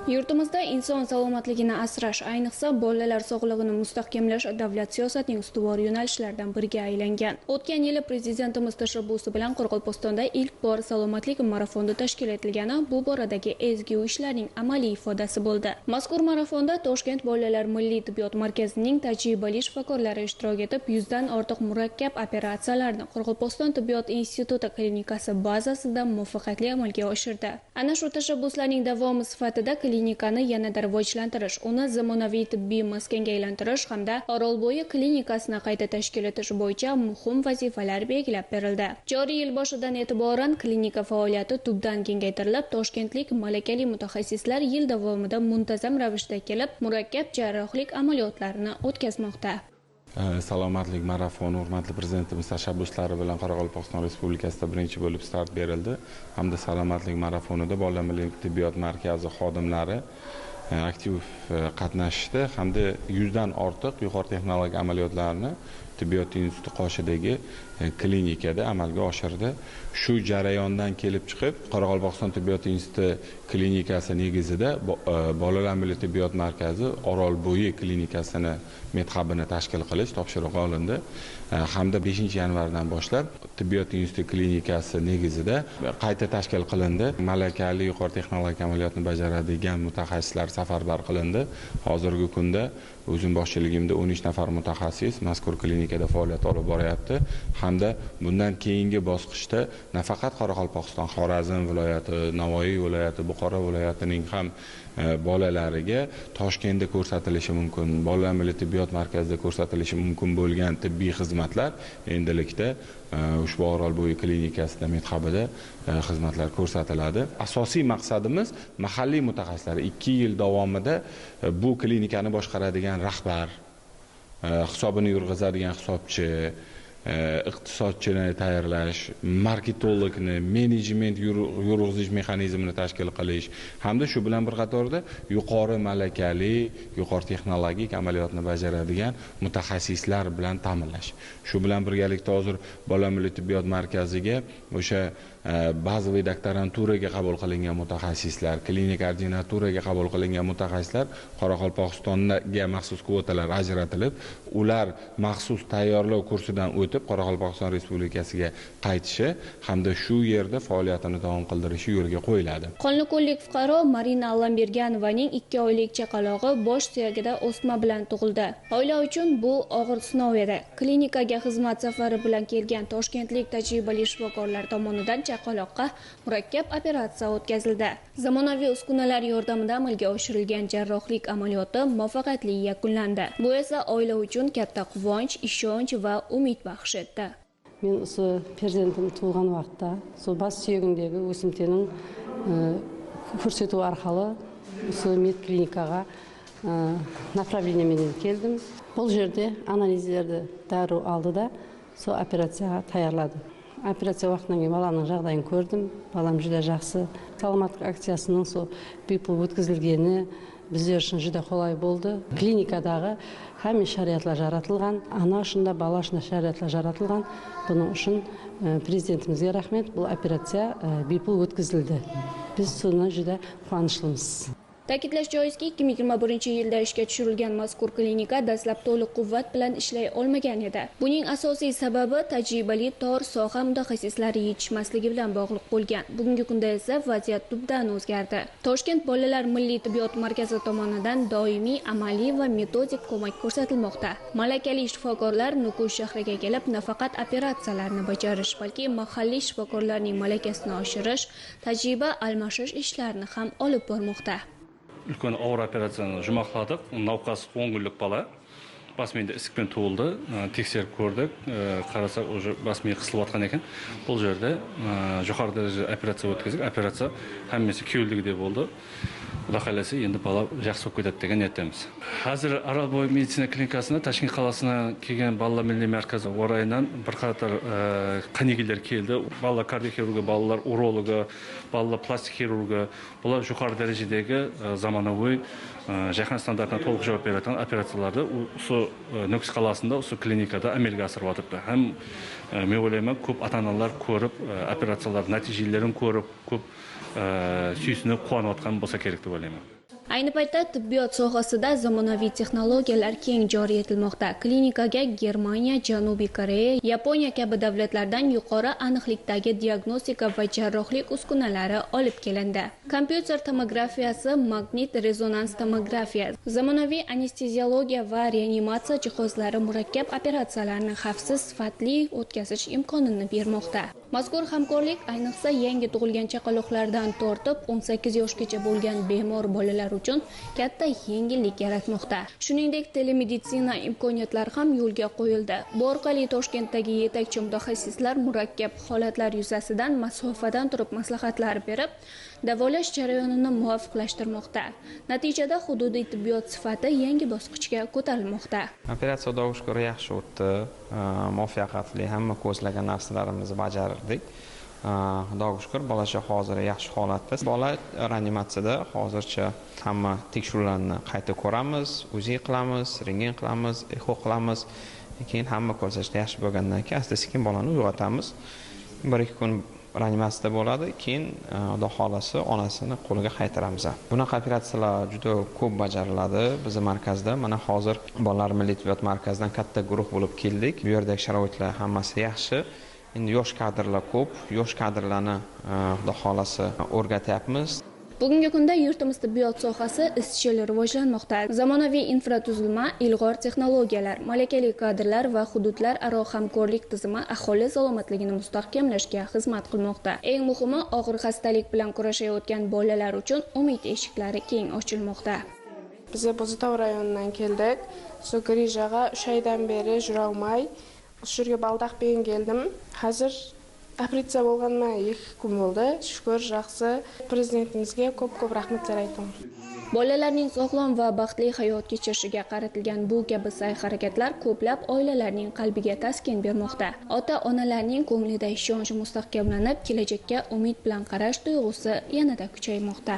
Yurtimizda inson salomatligini asrash, ayniqsa bolalar sog'lig'ini mustahkamlash davlat siyosatining ustuvor yo'nalishlaridan biriga aylangan. O'tgan yili prezidentimiz tashabbusi bilan Qoraqalpog'istonda ilk bor salomatlik marafondi tashkil etilgani bu boradagi ezgu ishlarning amaliy ifodasi bo'ldi. Mazkur marafonda Toshkent bolalar milliy tibbiyot markazining tajribali shifokorlari ishtirok etib, 100 dan ortiq murakkab operatsiyalarni Qoraqalpog'iston tibbiyot instituti klinikasi bazasida muvaffaqiyatli amalga oshirdi. Ana shu tashabbuslarning davomi sifatida klinikani yanada rivojlantirish, uni zamonaviy tibbiy maskanga aylantirish hamda Orolbo'yi klinikasini qayta tashkil etish bo'yicha muhim vazifalar belgilab berildi. Joriy yil boshidan e'tiboran klinika faoliyati tubdan kengaytirilib, toshkentlik malakali mutaxassislar yil davomida muntazam ravishda kelib, murakkab jarrohlik amaliyotlarini o'tkazmoqda. Salomatlik marafoni hurmatli prezidentimiz tashabbuslari bilan Qoraqalpog'iston Respublikasida birinchi bo'lib start berildi. Hamda salomatlik marafonida bolalar milliy tibbiyot markazi xodimlari aktiv qatnashdi hamda 100 dan ortiq yuqori texnologik amaliyotlarni tibbiyot instituti qoshidagi klinikada amalga oshirdi. Shu jarayondan kelib chiqib, Qoraqalpog'iston tibbiyot instituti klinikasi negizida bolalar milliy tibbiyot markazi Orolbo'yi klinikasini medhubini tashkil qilish topshirig'i olindi. Hamda 5-yanvardan boshlab tibbiyot instituti klinikasi negizida qayta tashkil qilindi. Malakali yuqori texnologik amaliyotni bajaradigan mutaxassislar safarbar qilindi. Hozirgi kunda o'zim boshchiligimda 13 nafar mutaxassis mazkur klinikada faoliyat olib boryapti. Hamda bundan keyingi bosqichda nafaqat Qoraqalpog'iston, Xorazm viloyati, Navoiy viloyati, Buxoro viloyatining ham bolalariga Toshkentda ko'rsatilishi mumkin, bolalar milliy tibbiyot markazida ko'rsatilishi mumkin bo'lgan tibbiy xizmatlar endilikda ushbu Orolbo'yi klinikasida medhubida xizmatlar ko'rsatiladi. Asosiy maqsadimiz mahalliy mutaxassislar 2 yil davomida bu klinikani boshqaradigan rahbar, hisobini yurg'izadigan hisobchi, iqtisodchini tayyorlash, marketologni, menejment yurg'izish mexanizmini tashkil qilish hamda shu bilan bir qatorda yuqori malakali, yuqori texnologik amaliyotni bajaradigan mutaxassislar bilan ta'minlash. Shu bilan birgalikda hozir bolalar milliy tibbiyot markaziga o'sha bazaviy doktoranturaga qabul qilingan mutaxassislar, klinik ordinaturaga qabul qilingan mutaxassislar Qoraqalpog'istonga maxsus kvotalar ajratilib, ular maxsus tayyorlov kursidan o'tib Qoraqalpog'iston Respublikasiga qaytishi hamda shu yerda faoliyatini davom qildirishi yo'lga qo'yiladi. Qonliqullik fuqaro Marina Allamberganovaning 2 oylik chaqalog'i bosh suyagida o'sma bilan tug'ildi. Oila uchun bu og'ir sinov edi. Klinikaga xizmat safari bilan kelgan toshkentlik tajribali shifokorlar tomonidan chaqaloqqa murakkab operatsiya o'tkazildi. Zamonaviy uskunalar yordamida amalga oshirilgan jarrohlik amaliyoti muvaffaqiyatli yakunlandi. Bu esa oila uchun katta quvonch, ishonch va umid baxsh etdi. Men o'sha farzandim tug'ilgan vaqtda, o'sha bas suyagimdagi o'simtaning ko'rsatuvi orqali o'sha medklinikaga направлениемен keldim. Bu yerda analizlarni darrov oldida o'sha operatsiyaga tayyorladi. Operatsiya vaqtidan keyin balaning жағдайын ko'rdim. Balam juda yaxshi. Salomatlik aksiyasining bepul o'tkazilgani bizler үшін juda qulay bo'ldi. Klinikadagi hamma sharoitlar yaratilgan, ana shunda bala shunda sharoitlar yaratilgan. Buning uchun prezidentimizga rahmat. Bu operatsiya bepul o'tkazildi. Biz shundan juda quvonchlimiz. Ta'kidlash joizki, 2021-yilda ishga tushirilgan mazkur klinika dastlab to'liq quvvat bilan ishlay olmagan edi. Buning asosiy sababi tajribali tor soha mutaxassislari yetishmasligi bilan bog'liq bo'lgan. Bugungi kunda esa vaziyat tubdan o'zgardi. Toshkent bolalar milliy tibbiyot markazi tomonidan doimiy amaliy va metodik ko'mak ko'rsatilmoqda. Malakali shifokorlar Nukus shahriga kelib, nafaqat operatsiyalarni bajarish, balki mahalliy shifokorlarning malakasini oshirish, tajriba almashish ishlarini ham olib bormoqda. Үлкен ауыр операцияны жұмақладық. Науқас 10 күндік бала. Бас миында ісікпен туылды. Тексеріп көрдік. Қарасақ, уже бас миы қысылып жатқан екен. Бұл жерде жоғары дәрежеде операция өткіздік. Операция әммесі кеуілдігі де болды. Құда қаласа енді бала жақсы болып кетеді деген ниеттеміз. Қазір Оролбой медицина клиникасына Ташкент қаласына келген балалар milliy markazi орайынан бірқатар қанегелер келді. Балалар кардиохирургы, балалар урологы, балалар пластик хирургы. Бұлар жоғары дәрежедегі заманауи жаһан стандартына толық жауап беретін операцияларды осы Нүкіс қаласында, осы клиникада әмелге асырып жатырды. Һәм мен ойлаймын, көп ата-аналар көріп, операциялар нәтижелерін көріп, көп сүйсініп қуанып жатқан болса керек деп ойлаймын. Ayni paytda tibbiyot sohasida zamonaviy texnologiyalar keng joriy etilmoqda. Klinikaga Germaniya, Janubiy Koreya, Yaponiya kabi davlatlardan yuqori aniqlikdagi diagnostika va jarrohlik uskunalari olib kelindi. Kompyuter tomografiyasi, magnit rezonans tomografiya, zamonaviy anesteziologiya va reanimatsiya jihozlari murakkab operatsiyalarni xavfsiz, sifatli o'tkazish imkonini bermoqda. Mazkur hamkorlik ayniqsa yangi tug'ilgan chaqaloqlardan tortib 18 yoshgacha bo'lgan bemor bolalar uchun katta yengillik yaratmoqda. Shuningdek, telemeditsina imkoniyatlari ham yo'lga qo'yildi. Bu orqali Toshkentdagi yetakchi mutaxassislar murakkab holatlar yuzasidan masofadan turib maslahatlar berib, davolash jarayonini muvofiqlashtirmoqda. Natijada hududiy tibbiyot sifati yangi bosqichga ko'tarilmoqda. Operatsiya Xudoga shukr yaxshi o'tdi. Muvaffaqiyatli hamma ko'zlagan narsalarimizni bajardik. Xudoga shukr bolacha hozir yaxshi holatda. Bola reanimatsiyada hozircha hamma tekshiruvlarni qayta ko'ramiz, UZI qilamiz, rentgen qilamiz, echo qilamiz. Keyin hamma ko'rsatishda yaxshi bo'lgandan keyin asta-sekin bolani uyg'otamiz. 1-2 kun reanimatsiyada bo'ladi, keyin Xudo xolasa onasini qo'liga qaytaramiz. Bunaqa operatsiyalar juda ko'p bajariladi bizning markazda. Mana hozir bolalar milliy tibbiyot markazidan katta guruh bo'lib keldik. Bu yerdagi sharoitlar hammasi yaxshi. Endi yosh kadrlar ko'p, yosh kadrlarni Xudo xolasa o'rgatyapmiz. Bugungi kunda yurtimiz tibbiyot sohasi izchil rivojlanmoqda. Zamonaviy infratuzilma, ilg'or texnologiyalar, malakali kadrlar va hududlararo hamkorlik tizimi aholi salomatligini mustahkamlashga xizmat qilmoqda. Eng muhimi, og'ir xastalik bilan kurashayotgan bolalar uchun umid eshiklari keng ochilmoqda. Biz Bo'zatov rayonidan keldik. Grijaga 3 oydan beri jura olmay, shu yerga baldaq bilan keldim. Hozir operatsiya bo'lganma 2 kun bo'ldi. Shukr, yaxshi. Prezidentimizga ko'p rahmatlar aytaman. Bolalarning sog'lom va baxtli hayot kechirishiga qaratilgan bu kabi sa'y-harakatlar ko'plab oilalarning qalbiga taskin bermoqda. Ota-onalarning ko'nglida ishonch mustahkamlanib, kelajakka umid bilan qarash tuyg'usi yanada kuchaymoqda.